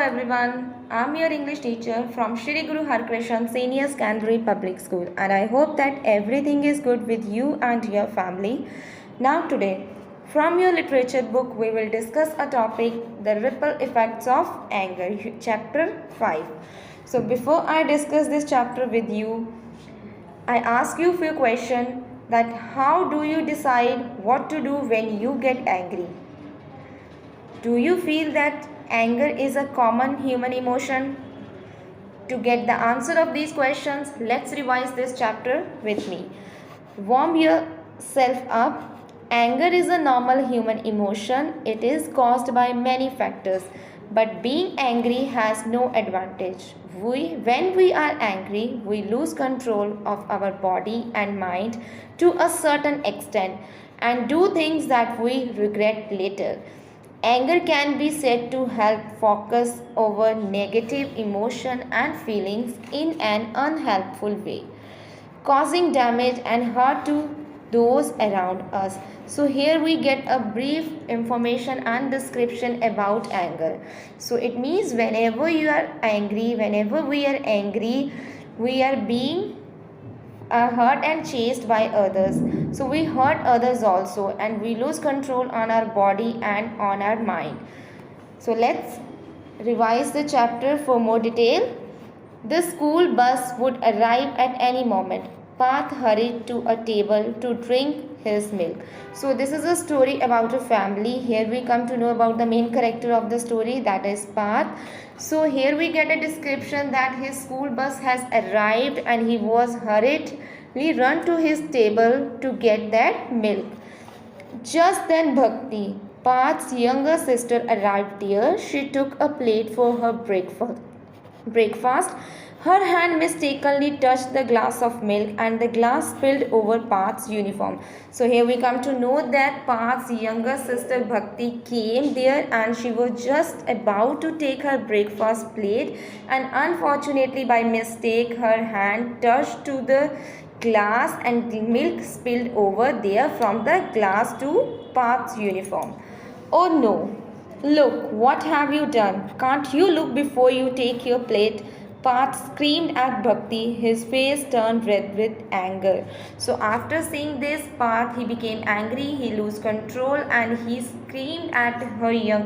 everyone. I'm your English teacher from Shri Guru Harkrishan Senior Secondary Public School, and I hope that everything is good with you and your family. Now today, from your literature book, we will discuss a topic, the ripple effects of anger, chapter 5. So before I discuss this chapter with you, I ask you few questions that how do you decide what to do when you get angry? Do you feel that anger is a common human emotion? To get the answer of these questions, let's revise this chapter with me. Warm yourself up. Anger is a normal human emotion. It is caused by many factors. But being angry has no advantage. When we are angry, we lose control of our body and mind to a certain extent and do things that we regret later. Anger can be said to help focus over negative emotion and feelings in an unhelpful way, causing damage and hurt to those around us. So here we get a brief information and description about anger. So it means whenever you are angry, whenever we are angry, we are being hurt and chased by others. So we hurt others also and we lose control on our body and on our mind. So let's revise the chapter for more detail. The school bus would arrive at any moment. Path hurried to a table to drink his milk. So this is a story about a family. Here we come to know about the main character of the story, that is Path. So here we get a description that his school bus has arrived and he was hurriedly run to his table to get that milk. Just then Bhakti, Path's younger sister, arrived there. She took a plate for her breakfast. Her hand mistakenly touched the glass of milk and the glass spilled over Path's uniform. So here we come to know that Path's younger sister Bhakti came there and she was just about to take her breakfast plate, and unfortunately by mistake her hand touched to the glass and the milk spilled over there from the glass to Path's uniform. Oh no! Look, what have you done? Can't you look before you take your plate? Path screamed at Bhakti, his face turned red with anger. So after seeing this, Path, he became angry, he lost control and he screamed at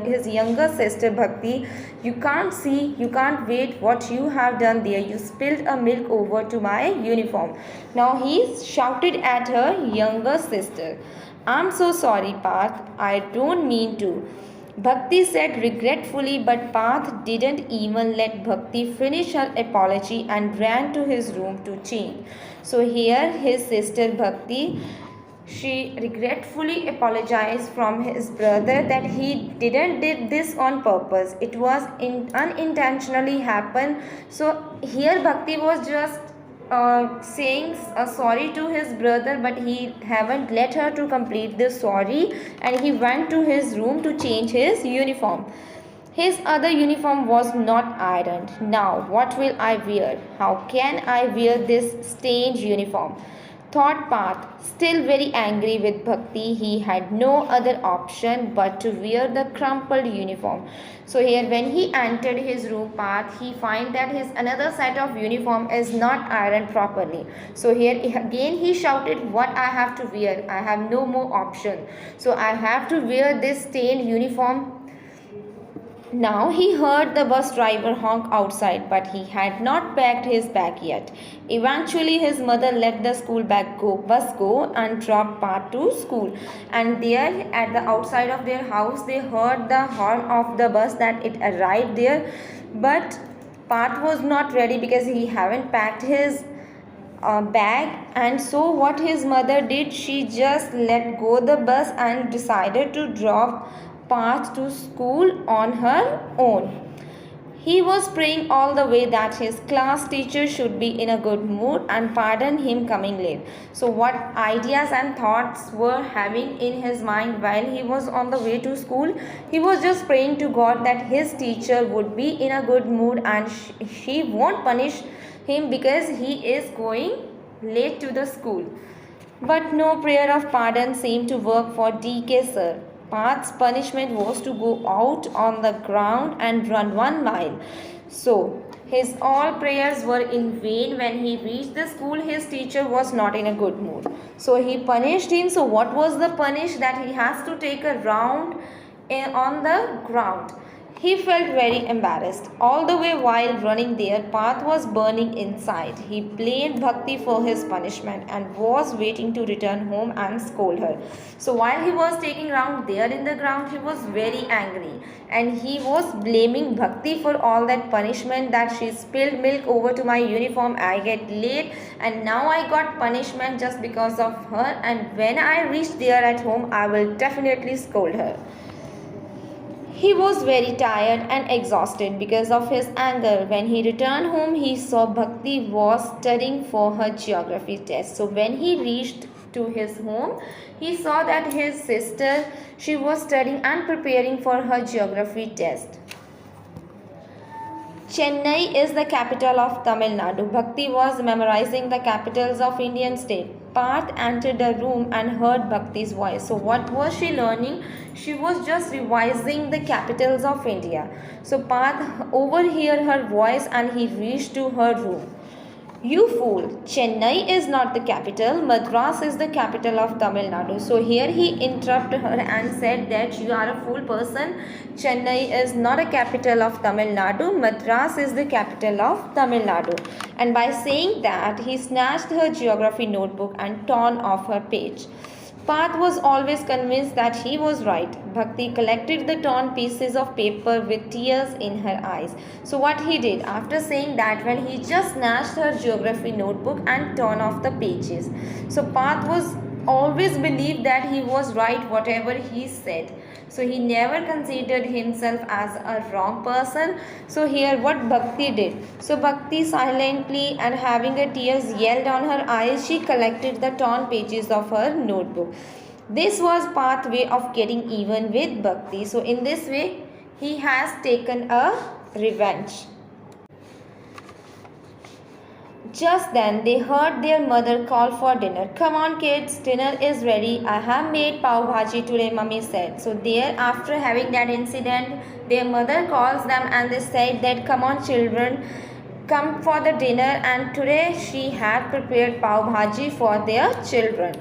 his younger sister Bhakti, you can't see, you can't wait what you have done there. You spilled a milk over to my uniform. Now he shouted at her younger sister. I'm so sorry, Path. I don't mean to. Bhakti said regretfully, but Path didn't even let Bhakti finish her apology and ran to his room to change. So here his sister Bhakti, she regretfully apologized from his brother that he didn't did this on purpose. It was unintentionally happened. So here Bhakti was just saying sorry to his brother, but he haven't let her to complete this sorry and he went to his room to change his uniform. His other uniform was not ironed. Now what will I wear? How can I wear this stained uniform? Thought Path, still very angry with Bhakti. He had no other option but to wear the crumpled uniform. So here when he entered his room, Path, he find that his another set of uniform is not ironed properly. So here again he shouted, what I have to wear? I have no more option. So I have to wear this stained uniform. Now he heard the bus driver honk outside, but he had not packed his bag yet. Eventually his mother let the bus go and dropped Path to school. And there at the outside of their house they heard the horn of the bus that it arrived there. But Path was not ready because he haven't packed his bag, and so what his mother did, she just let go the bus and decided to drop Path to school on her own. He was praying all the way that his class teacher should be in a good mood and pardon him coming late. So what ideas and thoughts were having in his mind while he was on the way to school? He was just praying to God that his teacher would be in a good mood and she won't punish him because he is going late to the school. But no prayer of pardon seemed to work for DK sir. Path's punishment was to go out on the ground and run 1 mile. So, his all prayers were in vain. When he reached the school, his teacher was not in a good mood. So, he punished him. So, what was the punish? That he has to take a round on the ground. He felt very embarrassed. All the way while running there, Path was burning inside. He blamed Bhakti for his punishment and was waiting to return home and scold her. So while he was taking round there in the ground, he was very angry and he was blaming Bhakti for all that punishment, that she spilled milk over to my uniform. I get late and now I got punishment just because of her, and when I reach there at home, I will definitely scold her. He was very tired and exhausted because of his anger. When he returned home, he saw Bhakti was studying for her geography test. So when he reached to his home, he saw that his sister, she was studying and preparing for her geography test. Chennai is the capital of Tamil Nadu. Bhakti was memorizing the capitals of Indian state. Parth entered the room and heard Bhakti's voice. So what was she learning? She was just revising the capitals of India. So Parth overheard her voice and he reached to her room. You fool, Chennai is not the capital, Madras is the capital of Tamil Nadu. So here he interrupted her and said that you are a fool person. Chennai is not a capital of Tamil Nadu, Madras is the capital of Tamil Nadu. And by saying that, he snatched her geography notebook and torn off her page. Parth was always convinced that he was right. Bhakti collected the torn pieces of paper with tears in her eyes. So what he did, after saying that, when he just snatched her geography notebook and torn off the pages. So Parth was always believed that he was right whatever he said. So he never considered himself as a wrong person. So here what Bhakti did. So Bhakti silently and having her tears yelled on her eyes, she collected the torn pages of her notebook. This was Parth's way of getting even with Bhakti. So in this way, he has taken a revenge. Just then, they heard their mother call for dinner. Come on kids, dinner is ready. I have made pav bhaji today, mummy said. So there, after having that incident, their mother calls them and they said that come on children, come for the dinner, and today she had prepared pav bhaji for their children.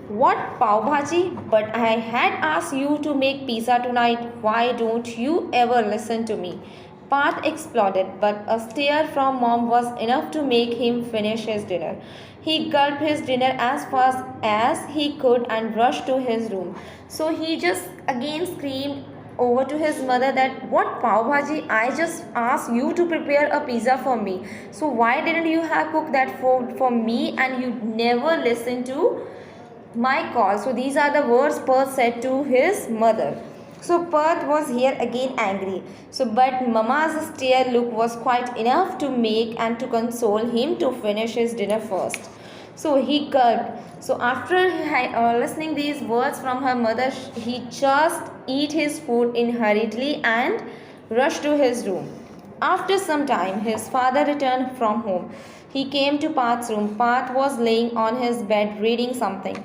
What, pav bhaji? But I had asked you to make pizza tonight. Why don't you ever listen to me? Parth exploded, but a stare from mom was enough to make him finish his dinner. He gulped his dinner as fast as he could and rushed to his room. So he just again screamed over to his mother that what, pav bhaji, I just asked you to prepare a pizza for me. So why didn't you have cooked that food for me, and you never listened to my call? So these are the words Parth said to his mother. So Parth was here again angry. So but Mama's stare look was quite enough to make and to console him to finish his dinner first. So he gulped. So after listening these words from her mother, he just ate his food in hurriedly and rushed to his room. After some time, his father returned from home. He came to Parth's room. Parth was laying on his bed reading something.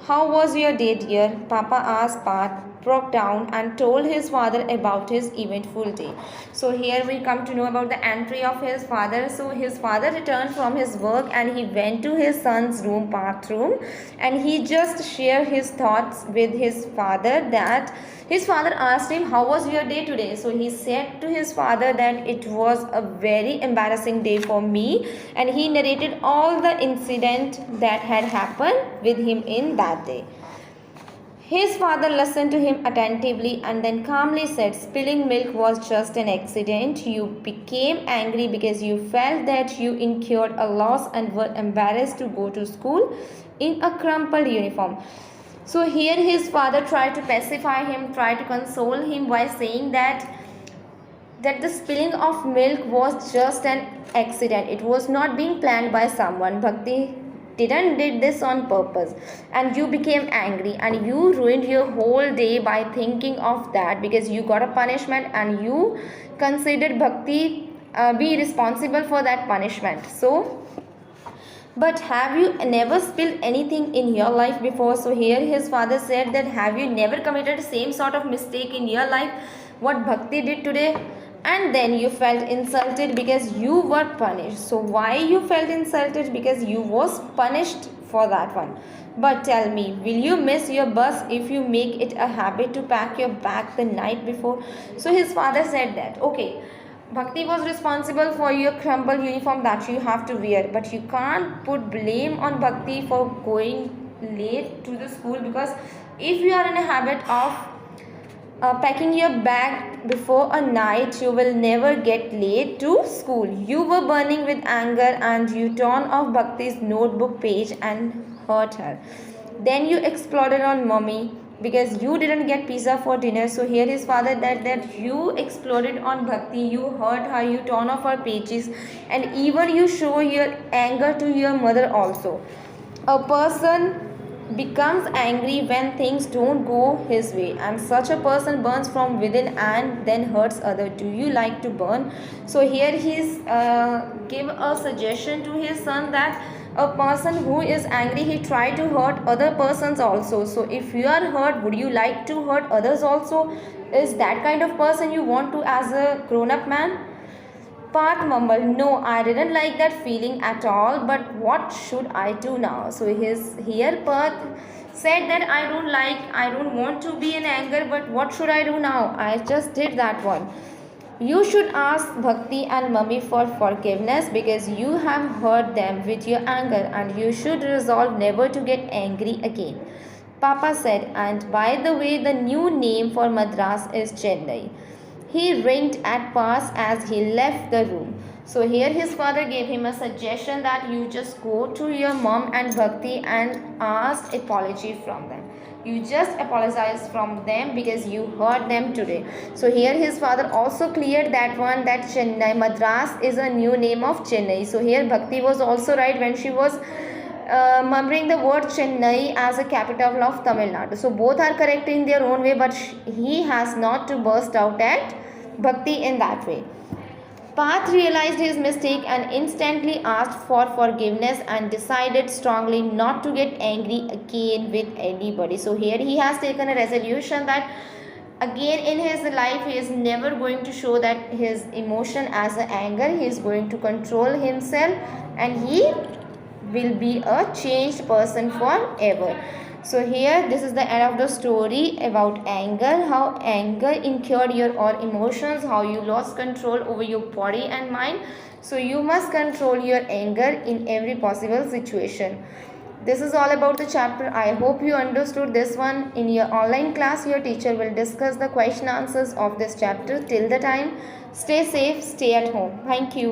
How was your day, dear? Papa asked Parth, broke down and told his father about his eventful day. So here we come to know about the entry of his father. So his father returned from his work and he went to his son's room, Parth's room, and he just shared his thoughts with his father. That his father asked him, how was your day today? So he said to his father that it was a very embarrassing day for me, and he narrated all the incident that had happened with him in that day. His father listened to him attentively and then calmly said, spilling milk was just an accident. You became angry because you felt that you incurred a loss and were embarrassed to go to school in a crumpled uniform. So here his father tried to pacify him, tried to console him by saying that the spilling of milk was just an accident. It was not being planned by someone. Bhakti did this on purpose, and you became angry and you ruined your whole day by thinking of that because you got a punishment and you considered Bhakti be responsible for that punishment. So But have you never spilled anything in your life before? So here his father said that have you never committed same sort of mistake in your life what Bhakti did today? And then you felt insulted because you were punished. So why you felt insulted? Because you was punished for that one. But tell me, will you miss your bus if you make it a habit to pack your bag the night before? So his father said that, okay, Bhakti was responsible for your crumpled uniform that you have to wear, but you can't put blame on Bhakti for going late to the school, because if you are in a habit of packing your bag before a night, you will never get late to school. You were burning with anger and you torn off Bhakti's notebook page and hurt her. Then you exploded on mommy because you didn't get pizza for dinner. So here his father that you exploded on Bhakti, you hurt her, you torn off her pages, and even you show your anger to your mother also. A person becomes angry when things don't go his way, and such a person burns from within and then hurts other. Do you like to burn? So here he's give a suggestion to his son that a person who is angry, he try to hurt other persons also. So if you are hurt, would you like to hurt others also? Is that kind of person you want to as a grown up man? Part mumbled, no, I didn't like that feeling at all, but what should I do now? So his here Parth said that I don't want to be in anger, but what should I do now? I just did that one. You should ask Bhakti and Mummy for forgiveness because you have hurt them with your anger, and you should resolve never to get angry again. Papa said, and by the way, the new name for Madras is Chennai. He winked at Pass as he left the room. So here his father gave him a suggestion that you just go to your mom and Bhakti and ask apology from them. You just apologize from them because you hurt them today. So here his father also cleared that one, that Chennai, Madras is a new name of Chennai. So here Bhakti was also right when she was murmuring the word Chennai as a capital of Tamil Nadu. So both are correct in their own way, but he has not to burst out at Bhakti in that way. Parth realized his mistake and instantly asked for forgiveness and decided strongly not to get angry again with anybody. So here he has taken a resolution that again in his life he is never going to show that his emotion as a anger. He is going to control himself and he will be a changed person forever. So here this is the end of the story about anger, how anger incurred your all emotions, how you lost control over your body and mind. So you must control your anger in every possible situation. This is all about the chapter. I hope you understood this one. In your online class, your teacher will discuss the question answers of this chapter. Till the time, stay safe, stay at home. Thank you.